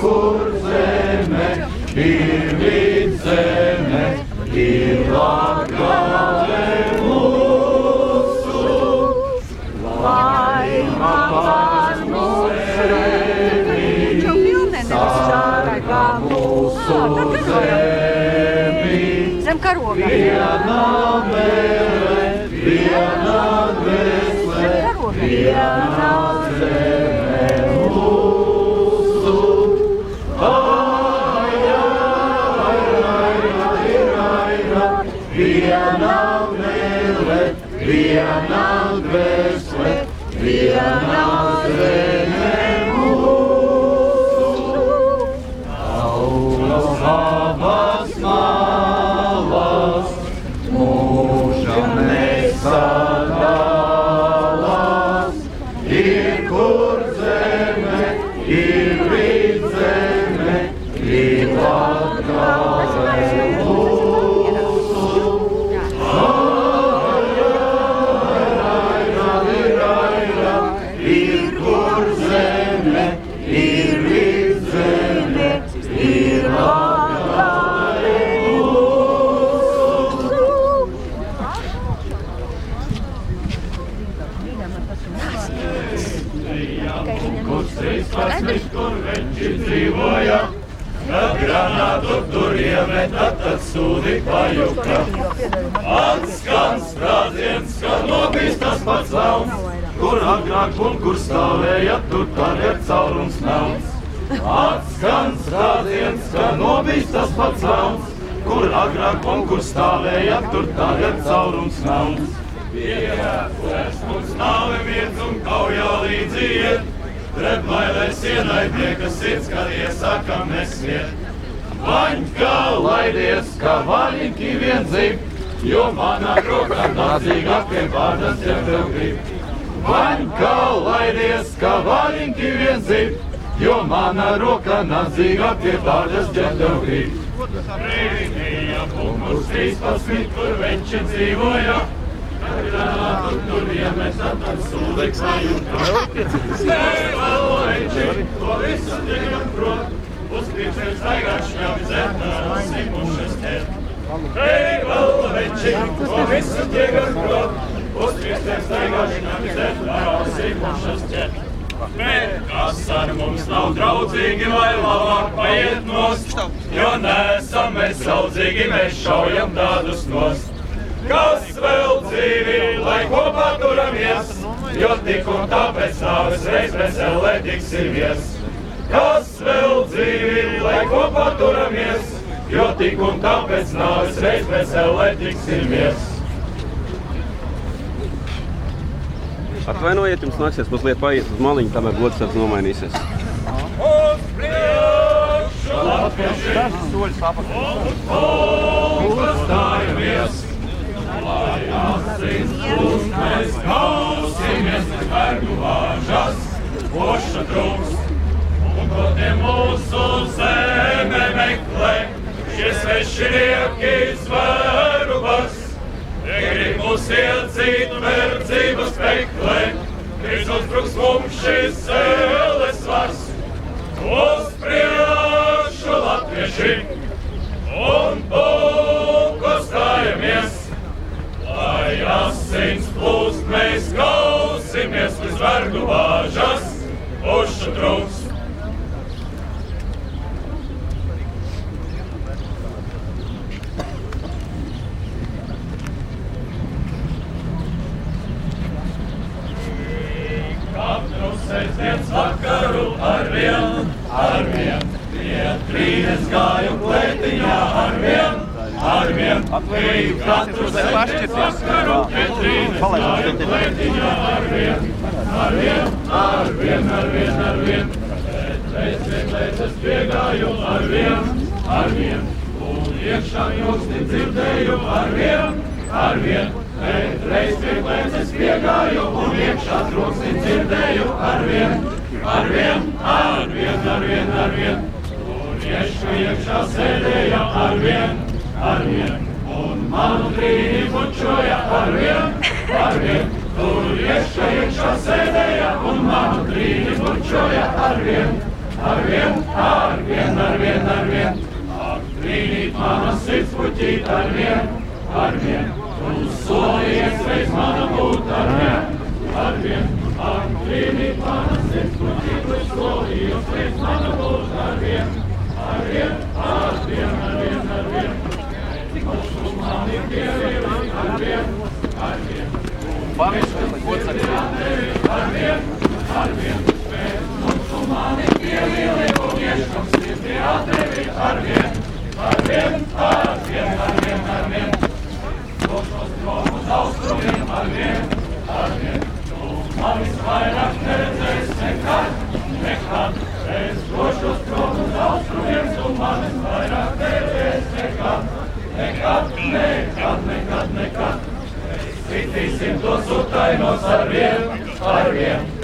kur zeme, ir vidzeme, ir Latgale mūsu, laima pār mūsu, sargā mūsu zemi. Zem karoga. Viena mēle, viena dvēsele, viena zeme mūsu. Ai, ai, ai, ai, ai, viena mēle, viena dvēsele, viena zeme mūsu. Aulas abas malas, mūža nesadalās, ir kur zeme, ir vidzeme, ir Latgale mūsu. Ai, ai, ai, ir kur zeme, ir vidzeme, ir Latgale mūsu. Kur trīspadsmit, kur veči dzīvoja, kad granātu tur iemeta, tad sūdi pajuka. Atskan sprādziens, kad nobīst tas pats velns, kur agrāk un kur stāvēja, tur tagad caurums melns. Atskan sprādziens, kad nobīst tas pats velns, kur agrāk un kur stāvēja, tur tagad caurums melns. Piekāpēs mums nāve miedz un kaujā līdzi iet, Treblailai sienai tiekas sirds, kad iesakam nesmiet. Vaņkā laidies, kā vaļinki vien dzīv, jo manā rokā nādzīgāk pie vārdas jau tev grib. Vaņkā laidies, kā vaļinki vien dzīv, jo manā rokā nādzīgāk pie vārdas jau tev grib. Rīnija punkurs 13, kur veči dzīvoja, Granātu tur iemeta, tad sūdeks pajuka. Stēvalu veči, to visu tiekam prot, uz pirciem staigāšņām zetnā simušas ķer. Stēvalu veči, to visu tiekam prot, uz pirciem staigāšņām zetnā simušas ķer. Bet kas ar mums nav draudzīgi, vai labāk paiet nost, jo neesam mēs saudzīgi, mēs šaujam tādus nost. Kas vēl dzīvi, lai kopā turamies, jo tik un tāpēc nāves reiz veselē tiksimies. Kas vēl dzīvi, lai kopā turamies, jo tik un tāpēc nāves reiz veselē tiksimies. Atvainojiet, jums nāksies mazliet paiet uz maliņu, kamēr godsargs nomainīsies. Uz priekšu, latvieši, un pastājamies, lai asins plūst, mēs kausimies, vergu vāžas, poša trūks, un ko tie mūsu zeme meklē, šie svešinieki zvēru bas. Negrib mūs iedzīt verdzības peklē, drīz uzbruks mums šis zēles svars. Uz priekšu, latvieši, un pulko stājamies, lai asins plūst, mēs kausimies uz vergu vāžas, pušu trūks. Katru sestdienas vakaru arvien, pie trīnes gāju klētiņā arvien, katru sestdienas vakaru pie trīnes gāju klētiņā arvien, bet reiz es piegāju arvien, un iekšā joksni dzirdēju arvien, bet reiz pieklēces piegāju un iekšā troksni dzirdēju arvien, un iešu iekšā sēdēja arvien, un manu trīni bučoja arvien, tur iešu iekšā sēdēja un manu trīni bučoja arvien, sirds puķīt ar vien, tu solījies reiz mana būt ar vien, Anglīnīt mana sirds puķīt, tu solījies reiz mana būt ar vien, ar vien, tu mani pievīli ar vien, mēs tu mani pievīli un ieškam sirdi atdevi ar vien, došos prom uz austrumiem ar vien, tu manis vairāk neredzēs nekad, es došos prom uz austrumiem, tu manis vairāk neredzēs nekad, Kritīsim tos utainos ar vien,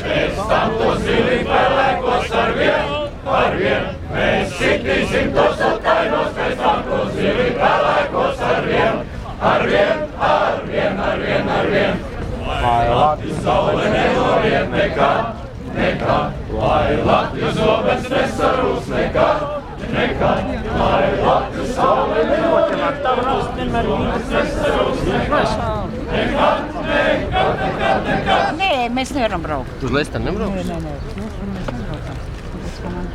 mēs tam tos zili pelēkos ar vien, mēs kritīsim tos utainos, mēs tam tos zili pelēkos ar vien, lai Latvijas saule nenoriet nekad, lai Latvijas zobens nesarūs nekad, lai Latvijas saule nenoriet nekad. Nē, mēs nevaram braukt. Uz Lesteni nebrauks? Nē. Mēs nebraukam. Man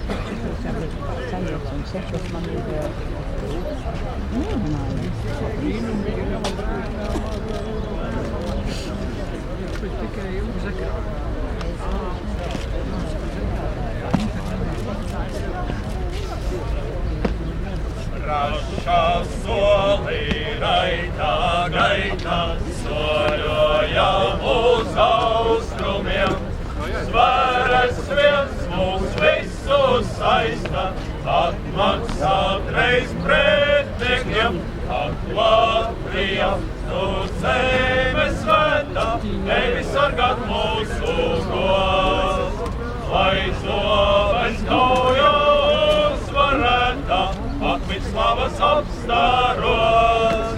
sajūta un sešos man ir Rašā solī raitā gaitā soļojam uz austrumiem. Svaras viens mūs visus saista, atmaksāt reiz pretniekiem. Ak, Latvija, tu zeme svētā, tevi sargāt mūsu gos. Lai zobens kauja uzvarētā, atmiņ slavas apstāros.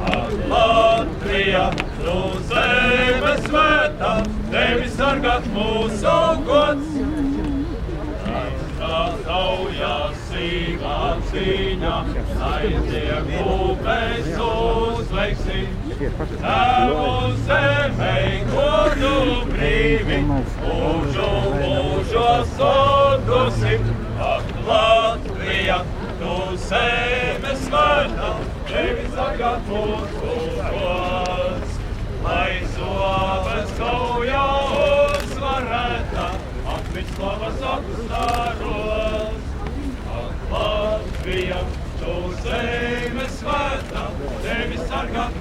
Ak, Latvija, tu zeme svētā, tevi sargāt mūsu gods. Taujā sīvā cīņā, aizieku mēs uzveiksim. Tēvu zemei godu brīvi, mūžos atdosim. Ak, Latvija, tu zeme svētā, tevi sargāt mūsu gods. Lai zobens kaujā uzvarētā, atmiņ slavas apstāros. Ak, Latvija, tu zeme svētā, tevi sargāt